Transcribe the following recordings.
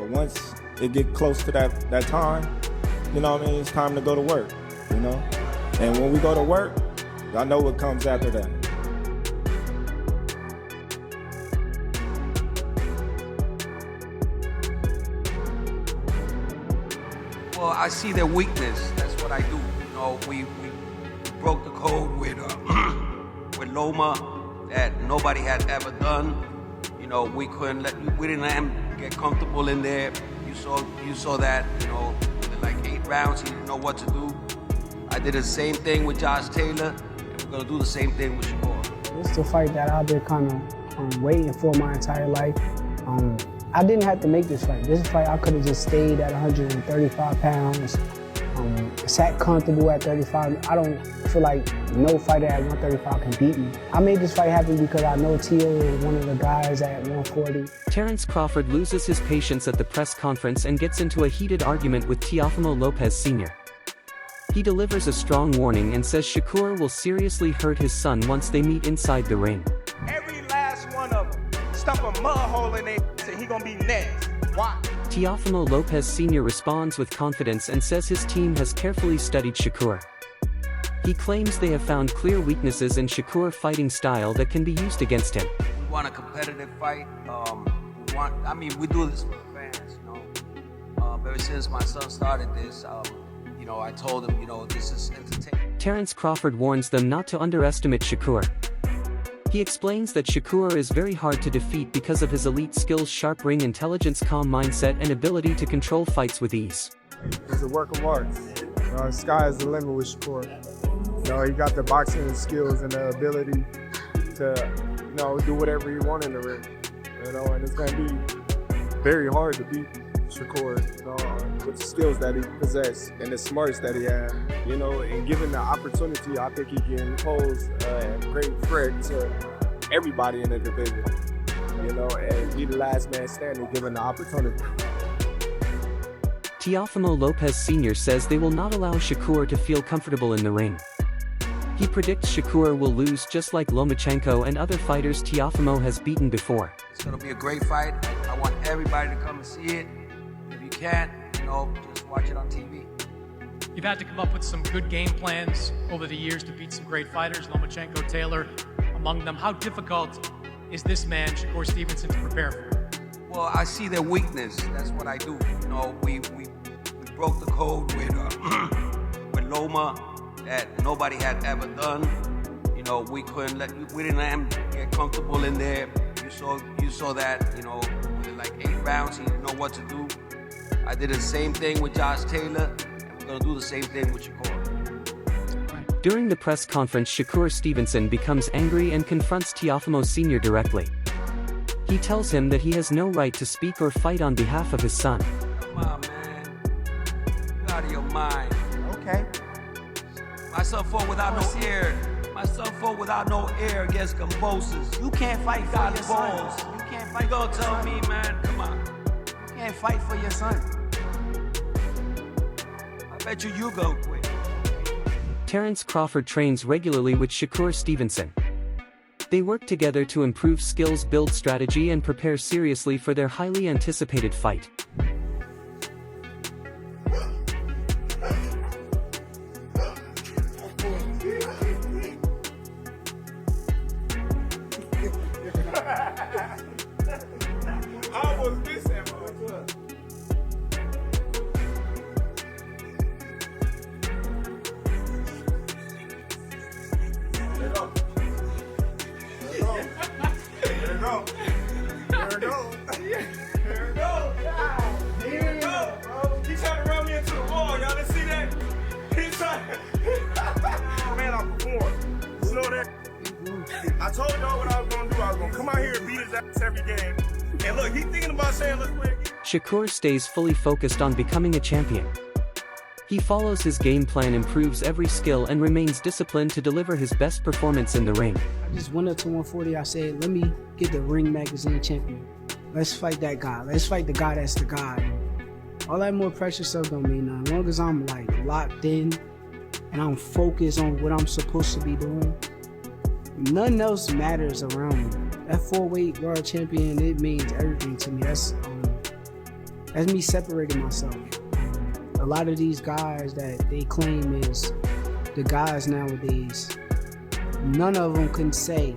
But once it get close to that time, you know what I mean, it's time to go to work, you know? And when we go to work, I know what comes after that. Well, I see their weakness. That's what I do. You know, we broke the code with Loma that nobody had ever done. You know, we didn't let him get comfortable in there. You saw that. You know, in like 8 rounds, he didn't know what to do. I did the same thing with Josh Taylor, and we're gonna do the same thing with Shakur. It's the fight that I've been kind of waiting for my entire life. I didn't have to make this fight. This fight, I could have just stayed at 135 pounds, sat comfortable at 35. I don't feel like no fighter at 135 can beat me. I made this fight happen because I know Tio is one of the guys at 140. Terence Crawford loses his patience at the press conference and gets into a heated argument with Teofimo Lopez Sr. He delivers a strong warning and says Shakur will seriously hurt his son once they meet inside the ring. Every last one of them stuff a mud hole in it, so he gonna be next. Why? Teofimo Lopez Sr. responds with confidence and says his team has carefully studied Shakur. He claims they have found clear weaknesses in Shakur's fighting style that can be used against him. We want a competitive fight. We do this for the fans, you know. Ever since my son started this, you know, I told him, you know, this is entertainment. Terence Crawford warns them not to underestimate Shakur. He explains that Shakur is very hard to defeat because of his elite skills, sharp ring intelligence, calm mindset, and ability to control fights with ease. It's a work of art. Sky is the limit with Shakur. You know, he got the boxing skills and the ability to, you know, do whatever he wants in the ring. You know, and it's gonna be very hard to beat Shakur, you know, with the skills that he possesses and the smarts that he has. You know, and given the opportunity, I think he can pose a great threat to everybody in the division. You know, and be the last man standing given the opportunity. Teofimo Lopez Sr. says they will not allow Shakur to feel comfortable in the ring. He predicts Shakur will lose just like Lomachenko and other fighters Teofimo has beaten before. It's gonna be a great fight. I want everybody to come and see it. If you can't, you know, just watch it on TV. You've had to come up with some good game plans over the years to beat some great fighters, Lomachenko, Taylor, among them. How difficult is this man, Shakur Stevenson, to prepare for? Well, I see their weakness. That's what I do. You know, we broke the code with Loma that nobody had ever done. You know, we didn't let him get comfortable in there. You saw that, you know, in like 8 rounds, he didn't know what to do. I did the same thing with Josh Taylor, and we're gonna do the same thing with Shakur. During the press conference, Shakur Stevenson becomes angry and confronts Teofimo Sr. directly. He tells him that he has no right to speak or fight on behalf of his son. Come on, man. You out of your mind. Okay. My son fought without no air. My son fought without no air against Cambosis. You can't fight for Got your son. balls. You can't fight You for gonna your tell son. me, man? Come on. You can't fight for your son. I bet you go quit. Terence Crawford trains regularly with Shakur Stevenson. They work together to improve skills, build strategy, and prepare seriously for their highly anticipated fight. How was this at my club? There it go. There it go. There it go. There it go. There it go, bro. He trying to run me into the wall. Y'all didn't see that? He's trying. Man, I performed. Slow that. I told y'all what I was gonna do. I was gonna come out here and beat his ass every game. And look, he's thinking about saying, let's play again. Shakur stays fully focused on becoming a champion. He follows his game plan, improves every skill, and remains disciplined to deliver his best performance in the ring. I just went up to 140. I said, let me get the Ring Magazine champion. Let's fight that guy. Let's fight the guy that's the guy. All that more pressure stuff don't mean nothing. As long as I'm like locked in and I'm focused on what I'm supposed to be doing, nothing else matters around me. That 4-weight world champion, it means everything to me. That's me separating myself. A lot of these guys that they claim is the guys nowadays, none of them can say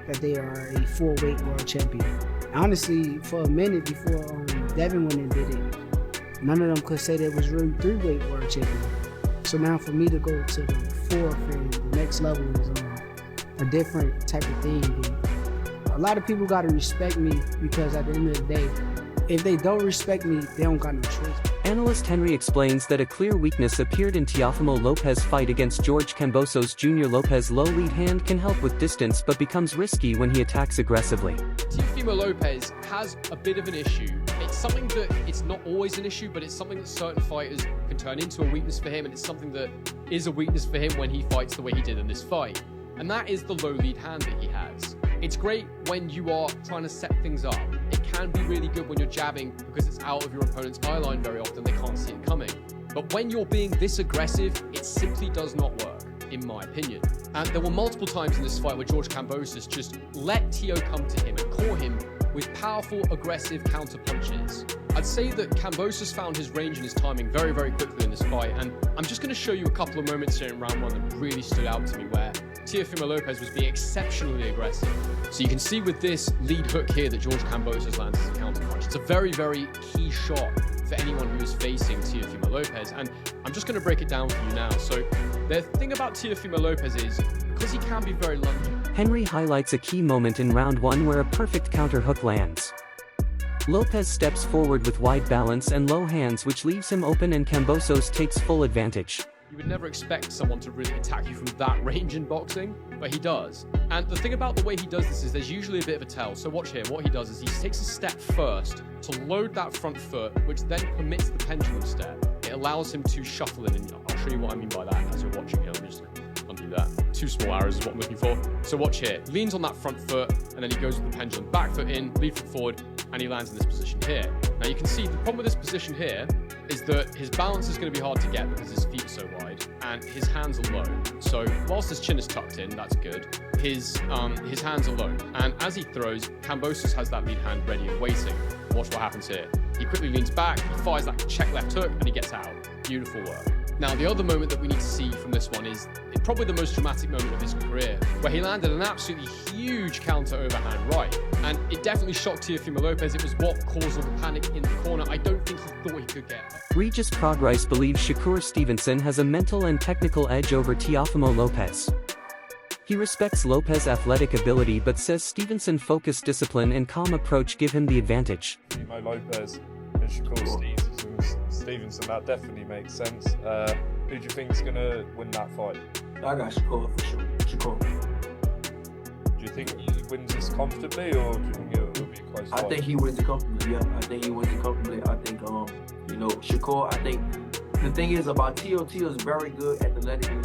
that they are a 4-weight world champion. Honestly, for a minute before Devin went and did it, none of them could say they was really 3-weight world champion. So now for me to go to the 4th and the next level is a different type of thing. And a lot of people got to respect me because at the end of the day, if they don't respect me, they don't got no choice. Analyst Henry explains that a clear weakness appeared in Teofimo Lopez's fight against George Kambosos Jr. Lopez's low lead hand can help with distance but becomes risky when he attacks aggressively. Teofimo Lopez has a bit of an issue. It's something that it's not always an issue, but it's something that certain fighters can turn into a weakness for him, and it's something that is a weakness for him when he fights the way he did in this fight. And that is the low lead hand that he has. It's great when you are trying to set things up. It can be really good when you're jabbing because it's out of your opponent's eye line very often, they can't see it coming. But when you're being this aggressive, it simply does not work, in my opinion. And there were multiple times in this fight where George Kambosos just let Teo come to him and caught him with powerful, aggressive counter punches. I'd say that Kambosos found his range and his timing very, very quickly in this fight, and I'm just going to show you a couple of moments here in round 1 that really stood out to me where Teofimo Lopez was being exceptionally aggressive. So you can see with this lead hook here that George Kambosos lands as a counter punch. It's a very, very key shot for anyone who is facing Teofimo Lopez, and I'm just going to break it down for you now. So the thing about Teofimo Lopez is, because he can be very lungy. Henry highlights a key moment in round 1 where a perfect counter hook lands. Lopez steps forward with wide balance and low hands, which leaves him open, and Kambosos takes full advantage. You would never expect someone to really attack you from that range in boxing, but he does. And the thing about the way he does this is there's usually a bit of a tell. So watch here, what he does is he takes a step first to load that front foot, which then permits the pendulum step. It allows him to shuffle in, and I'll show you what I mean by that as you're watching here. Let me just undo that. 2 small arrows is what I'm looking for. So watch here, leans on that front foot, and then he goes with the pendulum, back foot in, lead foot forward, and he lands in this position here. Now you can see the problem with this position here is that his balance is going to be hard to get because his feet are so wide and his hands are low. So whilst his chin is tucked in, that's good, his hands are low. And as he throws, Kambosos has that lead hand ready and waiting. Watch what happens here. He quickly leans back, he fires that check left hook, and he gets out. Beautiful work. Now, the other moment that we need to see from this one is probably the most dramatic moment of his career, where he landed an absolutely huge counter overhand right. And it definitely shocked Teofimo Lopez. It was what caused all the panic in the corner. I don't think he thought he could get. Regis Progrise believes Shakur Stevenson has a mental and technical edge over Teofimo Lopez. He respects Lopez's athletic ability but says Stevenson's focused discipline and calm approach give him the advantage. Teofimo Lopez and Shakur Stevenson, that definitely makes sense. Who do you think is going to win that fight? I got Shakur for sure. Shakur. Do you think he wins this comfortably, or do you think it'll be a close fight? I think he wins it comfortably, yeah. I think he wins it comfortably. I think, Shakur, I think the thing is about Teo is very good at the letting,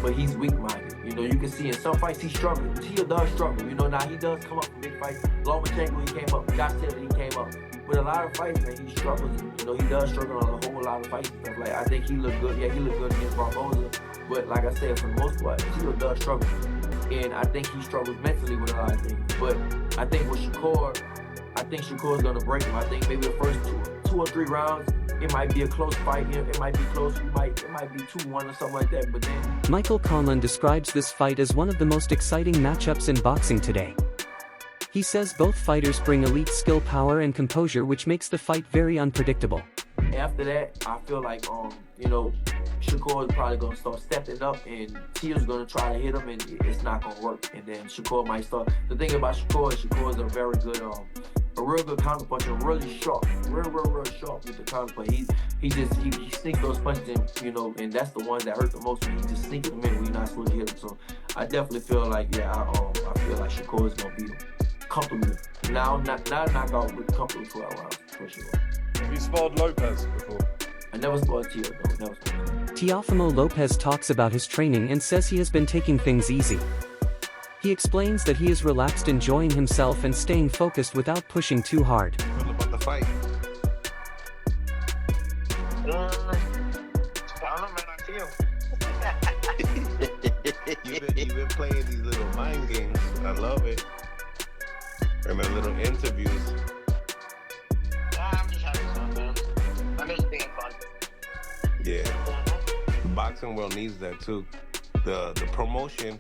but he's weak-minded. You can see in some fights he's struggling. Teo does struggle. Now he does come up for big fights. Lomachenko, he came up. Josh Taylor, he came up. But a lot of fights, man, he struggles. He does struggle on a whole lot of fights and stuff. Like, I think he looked good. Yeah, he looked good against Barboza. But like I said, for the most part, Teo does struggle. And I think he struggles mentally with a lot of things. But I think with Shakur, I think Shakur's going to break him. I think maybe the first two or three rounds, it might be a close fight. It might be close. It might be 2-1 or something like that. But then Michael Conlon describes this fight as one of the most exciting matchups in boxing today. He says both fighters bring elite skill, power, and composure, which makes the fight very unpredictable. After that, I feel like, Shakur is probably going to start stepping up, and Teo's going to try to hit him, and it's not going to work. And then Shakur might start. The thing about Shakur is a very good, a real good counterpuncher, really sharp, real sharp with the counterpunch. He sneaks those punches in, and that's the ones that hurt the most when he just sneaks them in when you're not supposed to hit them. So I definitely feel like, I feel like Shakur is going to beat him comfortably. Not knock out, but comfortably 12 rounds for sure. Have you sparred Lopez before? I never sparred Teo, no, Teofimo Lopez talks about his training and says he has been taking things easy. He explains that he is relaxed, enjoying himself and staying focused without pushing too hard. What about the fight? I don't know, man, I feel. You've been playing these little mind games. I love it. And my little interviews. I'm just having fun, man. Yeah. The boxing world needs that too. The promotion,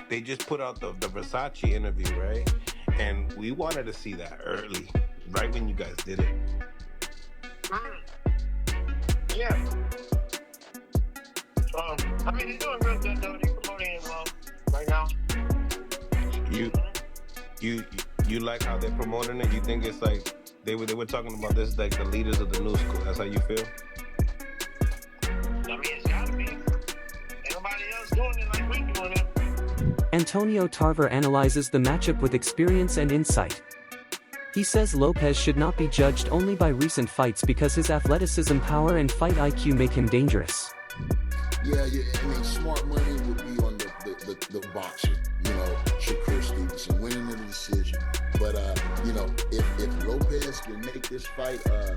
they just put out the Versace interview, right? And we wanted to see that early, right when you guys did it. Yeah. I mean, he's doing real good though. He's promoting him well right now. You like how they're promoting it? You think it's like they were talking about this like the leaders of the new school? That's how you feel? I mean, it's gotta be. Ain't nobody else doing it like we doing it. Antonio Tarver analyzes the matchup with experience and insight. He says Lopez should not be judged only by recent fights because his athleticism, power, and fight IQ make him dangerous. Yeah, I mean, smart money would be on the boxer, Shakur Stevenson, winning the decision. But, if Lopez can make this fight, a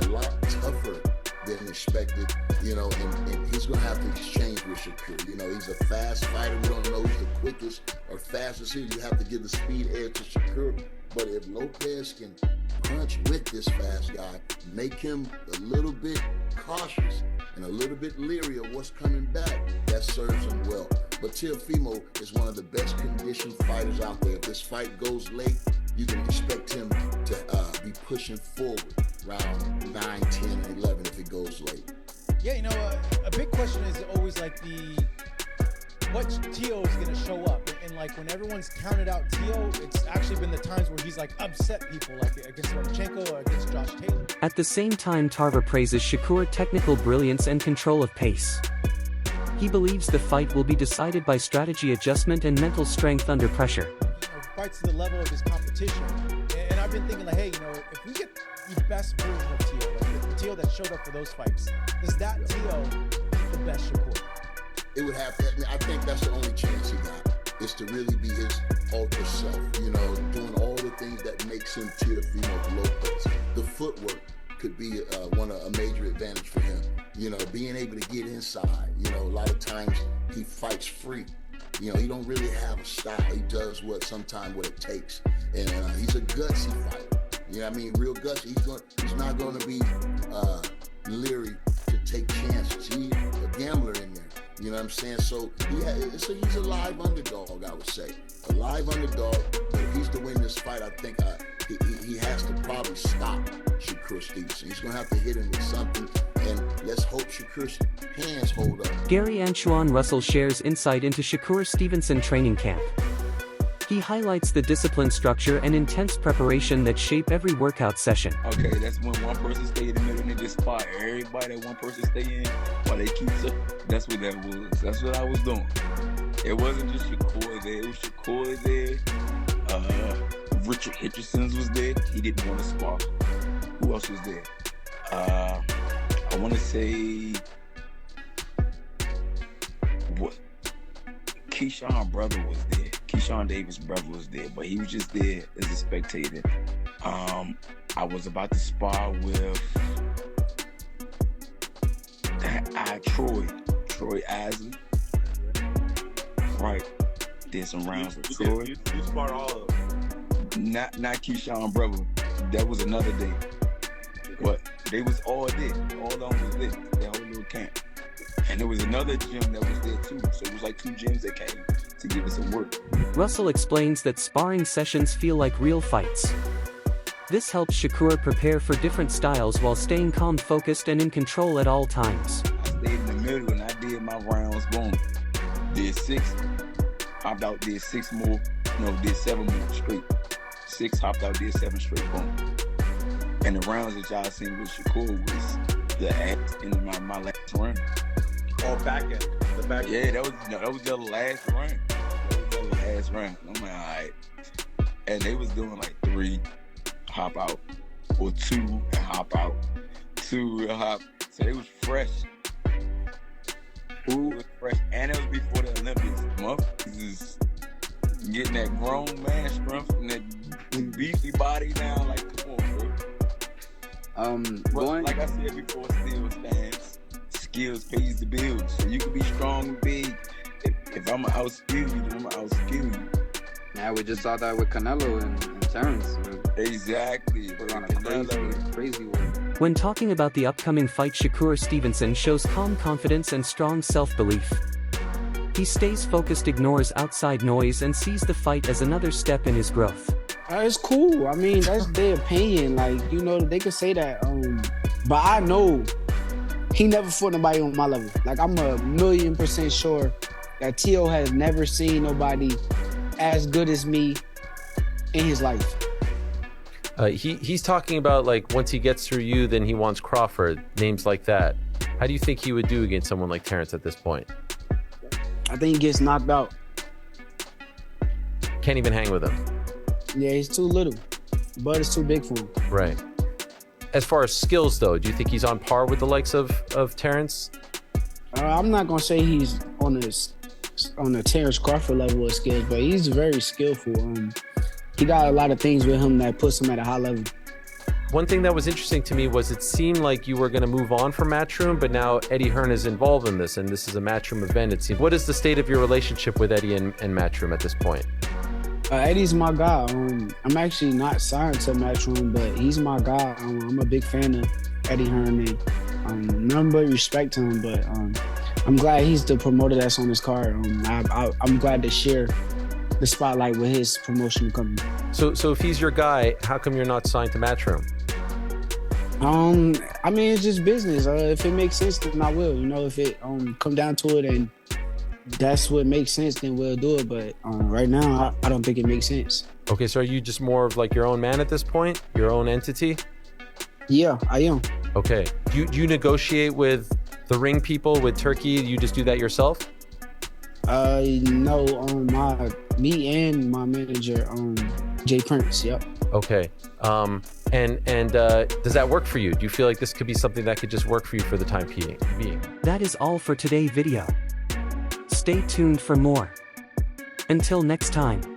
lot tougher than expected, and he's going to have to exchange with Shakur. He's a fast fighter. We don't know who's the quickest or fastest here. You have to give the speed edge to Shakur. But if Lopez can punch with this fast guy, make him a little bit cautious and a little bit leery of what's coming back, that serves him well. But Teofimo is one of the best conditioned fighters out there. If this fight goes late, you can expect him to be pushing forward round 9, 10, and 11 if it goes late. Yeah, a big question is always like what Teo is going to show up. And like when everyone's counted out Teo, it's actually been the times where he's like upset people, like against Lomachenko or against Josh Taylor. At the same time, Tarver praises Shakur's technical brilliance and control of pace. He believes the fight will be decided by strategy adjustment and mental strength under pressure. Fights to the level of his competition. And I've been thinking like, hey, if we get the best version of Teo, like the Teo that showed up for those fights, does that Teo beat the best Shakur? It would have to. I think that's the only chance he got, is to really be his ultra self, doing all the things that makes him Teofimo Lopez. The footwork could be a major advantage for him. Being able to get inside. A lot of times he fights free. He don't really have a style. He does what it takes. And he's a gutsy fighter. Real gutsy. He's not going to be leery to take chances. He's a gambler in there. You know what I'm saying? So he's a live underdog, I would say. A live underdog, but if he's to win this fight, I think he has to probably stop Shakur Stevenson. He's going to have to hit him with something, and let's hope Shakur's hands hold up. Gary Anshuan Russell shares insight into Shakur Stevenson training camp. He highlights the discipline structure and intense preparation that shape every workout session. Okay, that's when one person stay in the middle and they just spot everybody that one person stay in while they keep up. That's what that was. That's what I was doing. It wasn't just Shakur there. It was Shakur there. Richard Hitcherson's was there. He didn't want to spar. Who else was there? I want to say what? Keyshawn brother was there. Keyshawn Davis' brother was there, but he was just there as a spectator. I was about to spar with Troy Isley. Right. Did some rounds with Troy. You sparred all of them. Not Keyshawn brother. That was another day. But they was all there. All of them was there. That whole little camp. And there was another gym that was there too. So it was like 2 gyms that came to give us some work. Russell explains that sparring sessions feel like real fights. This helps Shakur prepare for different styles while staying calm, focused, and in control at all times. I stayed in the middle and I did my rounds, boom. Did 6, hopped out, did 6 more, did 7 more straight. 6, hopped out, did 7 straight, boom. And the rounds that y'all seen with Shakur was the ass in my last run. Oh, back end. The back end. Yeah, that was the last run. I'm like, all right. And they was doing like 3, hop out, or 2 and hop out, 2 and hop. So they was fresh. It was fresh, and it was before the Olympics. Motherfuckers is getting that grown man strength and that beefy body now. Like, come on, bro. Like I said before, still stands. Skills pays the bills. So you can be strong and big. If I'm going to outskill you, then I'm going to outskill you. Yeah, we just saw that with Canelo and Terence. Exactly. Put on a crazy work. When talking about the upcoming fight, Shakur Stevenson shows calm confidence and strong self-belief. He stays focused, ignores outside noise, and sees the fight as another step in his growth. It's cool. I mean, that's their opinion. Like, you know, they could say that. But I know he never fought nobody on my level. Like, I'm 1,000,000% sure that Tio has never seen nobody as good as me in his life. He's talking about, like, once he gets through you, then he wants Crawford, names like that. How do you think he would do against someone like Terence at this point? I think he gets knocked out. Can't even hang with him. Yeah, he's too little. Bud is too big for him. Right. As far as skills, though, do you think he's on par with the likes of Terence? I'm not gonna say he's on the Terence Crawford level of skills, but he's very skillful. He got a lot of things with him that puts him at a high level. One thing that was interesting to me was it seemed like you were going to move on from Matchroom, but now Eddie Hearn is involved in this, and this is a Matchroom event, it seems. What is the state of your relationship with Eddie and Matchroom at this point? Eddie's my guy. I'm actually not signed to Matchroom, but he's my guy. I'm a big fan of Eddie Hearn, and nothing but respect to him, but I'm glad he's the promoter that's on this card. I'm glad to share the spotlight with his promotion company. So if he's your guy, how come you're not signed to Matchroom? I mean, it's just business. If it makes sense, then I will. You know, if it come down to it and that's what makes sense, then we'll do it. But right now, I don't think it makes sense. Okay, so are you just more of like your own man at this point? Your own entity? Yeah, I am. Okay. Do you negotiate with the ring people, with Turkey? You just do that yourself? No, me and my manager, Jay Prince, yep. Okay. And does that work for you? Do you feel like this could be something that could just work for you for the time being? That is all for today's video. Stay tuned for more. Until next time.